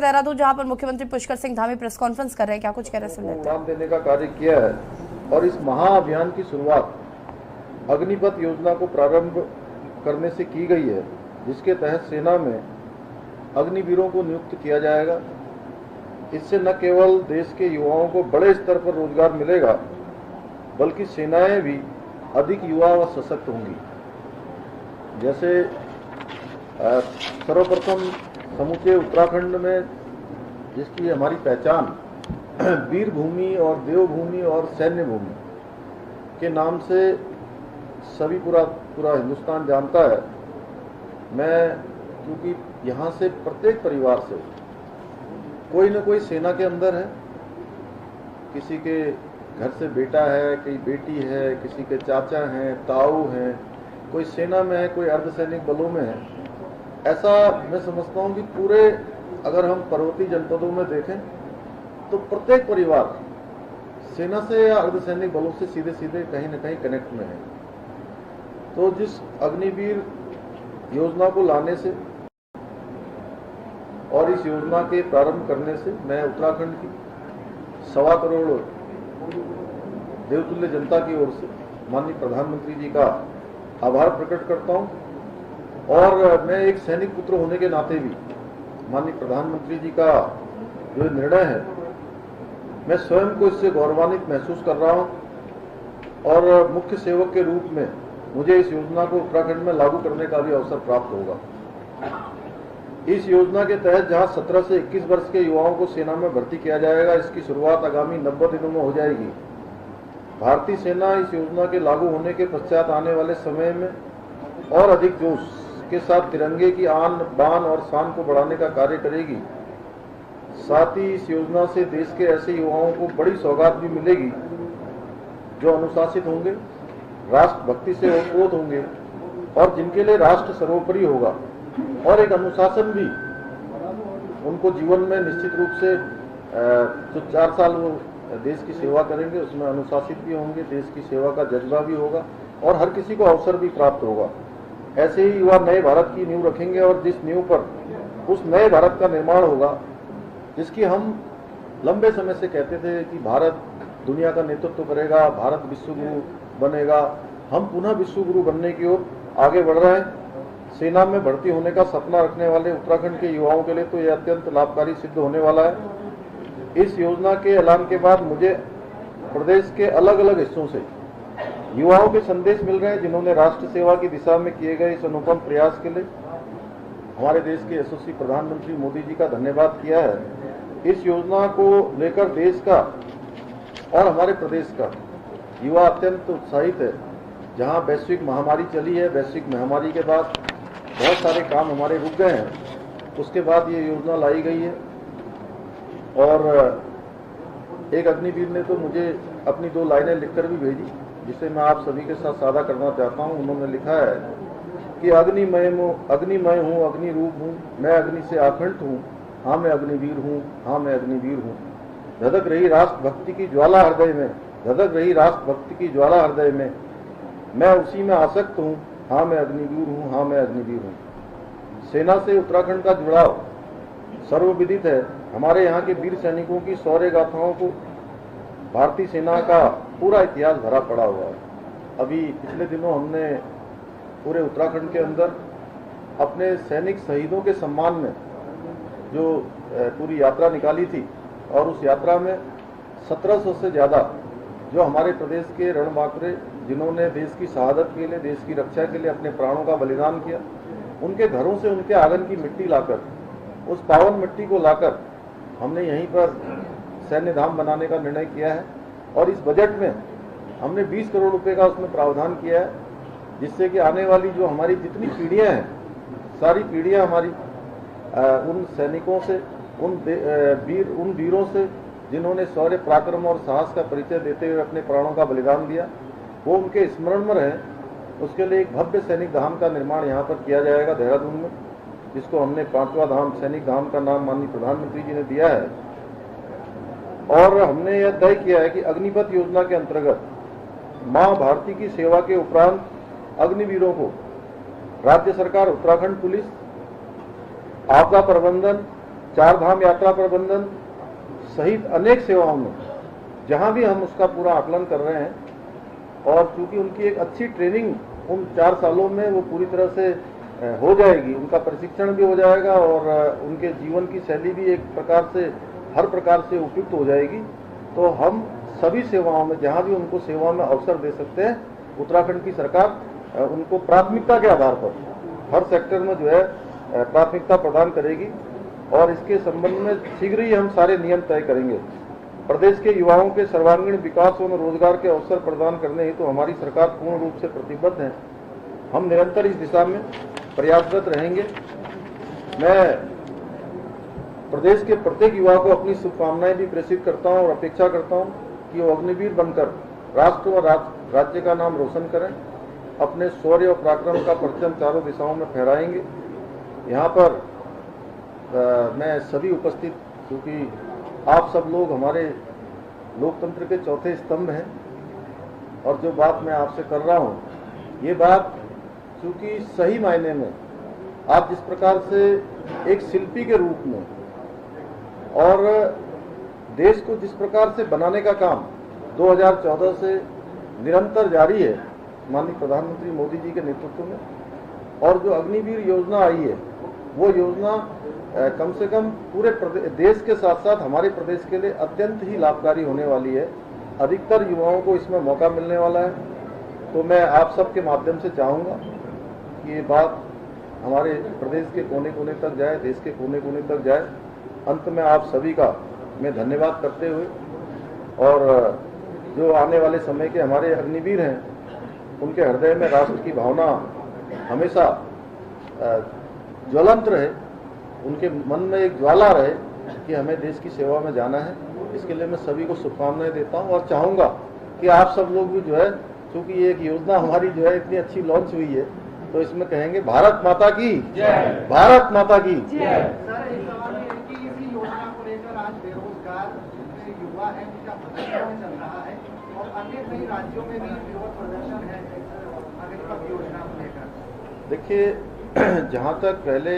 देहरादून जहां पर मुख्यमंत्री पुष्कर सिंह धामी प्रेस कॉन्फ्रेंस कर रहे हैं, क्या कुछ कह रहे हैं सुन लेते हैं। नाम देने का कार्य किया है और इस महाअभियान की शुरुआत अग्निपथ योजना को प्रारंभ करने से की गई है, जिसके तहत सेना में अग्निवीरों को नियुक्त किया जाएगा। इससे न केवल देश के युवाओं को बड़े स्तर पर रोजगार मिलेगा, बल्कि सेनाएं भी अधिक युवा व सशक्त होंगी। जैसे सर्वप्रथम समूचे उत्तराखंड में जिसकी हमारी पहचान वीर भूमि और देवभूमि और सैन्य भूमि के नाम से सभी पूरा हिंदुस्तान जानता है। मैं क्योंकि यहाँ से प्रत्येक परिवार से कोई न कोई सेना के अंदर है, किसी के घर से बेटा है, कोई बेटी है, किसी के चाचा हैं, ताऊ हैं, कोई सेना में है, कोई अर्धसैनिक बलों में है। ऐसा मैं समझता हूँ कि पूरे अगर हम पर्वतीय जनपदों में देखें तो प्रत्येक परिवार सेना से या अर्धसैनिक बलों से सीधे सीधे कहीं न कहीं कनेक्ट में है। तो जिस अग्निवीर योजना को लाने से और इस योजना के प्रारंभ करने से मैं उत्तराखंड की 1.25 करोड़ देवतुल्य जनता की ओर से माननीय प्रधानमंत्री जी का आभार प्रकट करता हूं। और मैं एक सैनिक पुत्र होने के नाते भी माननीय प्रधानमंत्री जी का जो निर्णय है, मैं स्वयं को इससे गौरवान्वित महसूस कर रहा हूं और मुख्य सेवक के रूप में मुझे इस योजना को उत्तराखंड में लागू करने का भी अवसर प्राप्त होगा। इस योजना के तहत जहां 17 से 21 वर्ष के युवाओं को सेना में भर्ती किया जाएगा, इसकी शुरुआत आगामी 90 दिनों में हो जाएगी। भारतीय सेना इस योजना के लागू होने के पश्चात आने वाले समय में और अधिक जोश के साथ तिरंगे की आन बान और शान को बढ़ाने का कार्य करेगी। साथ ही इस योजना से देश के ऐसे युवाओं को बड़ी सौगात भी मिलेगी जो अनुशासित होंगे, राष्ट्र भक्ति से ओतप्रोत होंगे और जिनके लिए राष्ट्र सर्वोपरि होगा। और एक अनुशासन भी उनको जीवन में निश्चित रूप से जो 4 साल वो देश की सेवा करेंगे उसमें अनुशासित भी होंगे, देश की सेवा का जज्बा भी होगा और हर किसी को अवसर भी प्राप्त होगा। ऐसे ही युवा नए भारत की नींव रखेंगे और जिस नींव पर उस नए भारत का निर्माण होगा, जिसकी हम लंबे समय से कहते थे कि भारत दुनिया का नेतृत्व करेगा, भारत विश्व गुरु बनेगा। हम पुनः विश्व गुरु बनने की ओर आगे बढ़ रहे हैं। सेना में भर्ती होने का सपना रखने वाले उत्तराखंड के युवाओं के लिए तो यह अत्यंत लाभकारी सिद्ध होने वाला है। इस योजना के ऐलान के बाद मुझे प्रदेश के अलग अलग हिस्सों से युवाओं के संदेश मिल रहे हैं, जिन्होंने राष्ट्र सेवा की दिशा में किए गए इस अनुपम प्रयास के लिए हमारे देश के यशस्वी प्रधानमंत्री मोदी जी का धन्यवाद किया है। इस योजना को लेकर देश का और हमारे प्रदेश का युवा अत्यंत उत्साहित है। जहां वैश्विक महामारी चली है, वैश्विक महामारी के बाद बहुत सारे काम हमारे रुक गए हैं, उसके बाद ये योजना लाई गई है। और एक अग्निवीर ने तो मुझे अपनी 2 लाइनें लिखकर भी भेजी, जिसे मैं आप सभी के साथ साझा करना चाहता हूं। उन्होंने लिखा है कि अग्निमय हूँ, अग्नि रूप हूँ, मैं अग्नि से आखंड हूँ, हाँ मैं अग्निवीर हूँ, हाँ मैं अग्निवीर हूँ। धधक रही राष्ट्र भक्ति की ज्वाला हृदय में, धधक रही राष्ट्र भक्ति की ज्वाला हृदय में, मैं उसी में आसक्त हूँ, हाँ मैं अग्निवीर हूँ, हाँ मैं अग्निवीर हूँ। सेना से उत्तराखंड का जुड़ाव सर्वविदित है। हमारे यहाँ के वीर सैनिकों की शौर्य गाथाओं को भारतीय सेना का पूरा इतिहास भरा पड़ा हुआ है। अभी पिछले दिनों हमने पूरे उत्तराखंड के अंदर अपने सैनिक शहीदों के सम्मान में जो पूरी यात्रा निकाली थी और उस यात्रा में 1700 से ज़्यादा जो हमारे प्रदेश के रणबांकुरे, जिन्होंने देश की शहादत के लिए, देश की रक्षा के लिए अपने प्राणों का बलिदान किया, उनके घरों से उनके आंगन की मिट्टी लाकर, उस पावन मिट्टी को लाकर हमने यहीं पर सैन्य धाम बनाने का निर्णय किया है। और इस बजट में हमने 20 करोड़ रुपए का उसमें प्रावधान किया है, जिससे कि आने वाली जो हमारी जितनी पीढ़ियां हैं, सारी पीढ़ियां हमारी उन सैनिकों से, उन वीरों से जिन्होंने शौर्य पराक्रम और साहस का परिचय देते हुए अपने प्राणों का बलिदान दिया, वो उनके स्मरण में रहे। उसके लिए एक भव्य सैनिक धाम का निर्माण यहाँ पर किया जाएगा देहरादून में, जिसको हमने 5वां धाम सैनिक धाम का नाम माननीय प्रधानमंत्री जी ने दिया है। और हमने यह तय किया है कि अग्निपथ योजना के अंतर्गत मां भारती की सेवा के उपरांत अग्निवीरों को राज्य सरकार, उत्तराखंड पुलिस, आपदा प्रबंधन, चार धाम यात्रा प्रबंधन सहित अनेक सेवाओं में जहां भी हम उसका पूरा आकलन कर रहे हैं, और चूंकि उनकी एक अच्छी ट्रेनिंग उन 4 सालों में वो पूरी तरह से हो जाएगी, उनका प्रशिक्षण भी हो जाएगा और उनके जीवन की शैली भी एक प्रकार से हर प्रकार से उपयुक्त हो जाएगी, तो हम सभी सेवाओं में जहां भी उनको सेवा में अवसर दे सकते हैं, उत्तराखंड की सरकार उनको प्राथमिकता के आधार पर हर सेक्टर में जो है प्राथमिकता प्रदान करेगी। और इसके संबंध में शीघ्र ही हम सारे नियम तय करेंगे। प्रदेश के युवाओं के सर्वांगीण विकास और रोजगार के अवसर प्रदान करने हेतु हमारी सरकार पूर्ण रूप से प्रतिबद्ध है। हम निरंतर इस दिशा में प्रयासरत रहेंगे। मैं प्रदेश के प्रत्येक युवा को अपनी शुभकामनाएं भी प्रेषित करता हूं और अपेक्षा करता हूं कि वो अग्निवीर बनकर राष्ट्र और राज्य का नाम रोशन करें, अपने शौर्य और पराक्रम का परचम चारों दिशाओं में फहराएंगे। यहाँ पर मैं सभी उपस्थित, क्योंकि आप सब लोग हमारे लोकतंत्र के चौथे स्तंभ हैं, और जो बात मैं आपसे कर रहा हूँ, ये बात चूंकि सही मायने में आप जिस प्रकार से एक शिल्पी के रूप में और देश को जिस प्रकार से बनाने का काम 2014 से निरंतर जारी है माननीय प्रधानमंत्री मोदी जी के नेतृत्व में, और जो अग्निवीर योजना आई है, वो योजना कम से कम पूरे देश के साथ साथ हमारे प्रदेश के लिए अत्यंत ही लाभकारी होने वाली है। अधिकतर युवाओं को इसमें मौका मिलने वाला है। तो मैं आप सबके माध्यम से चाहूँगा कि ये बात हमारे प्रदेश के कोने कोने तक जाए, देश के कोने कोने तक जाए। अंत में आप सभी का मैं धन्यवाद करते हुए, और जो आने वाले समय के हमारे अग्निवीर हैं, उनके हृदय में राष्ट्र की भावना हमेशा ज्वलंत रहे, उनके मन में एक ज्वाला रहे कि हमें देश की सेवा में जाना है। इसके लिए मैं सभी को शुभकामनाएं देता हूं, और चाहूंगा कि आप सब लोग भी जो है, क्योंकि ये एक योजना हमारी जो है इतनी अच्छी लॉन्च हुई है, तो इसमें कहेंगे भारत माता की जय, भारत माता की जय। सर, एक सवाल ये है कि इसी योजना को लेकर आज बेरोजगार युवा है जिनका प्रदर्शन चल रहा है, और अन्य कई राज्यों में भी विरोध प्रदर्शन है अग्निपथ योजना को लेकर। देखिए, जहाँ तक पहले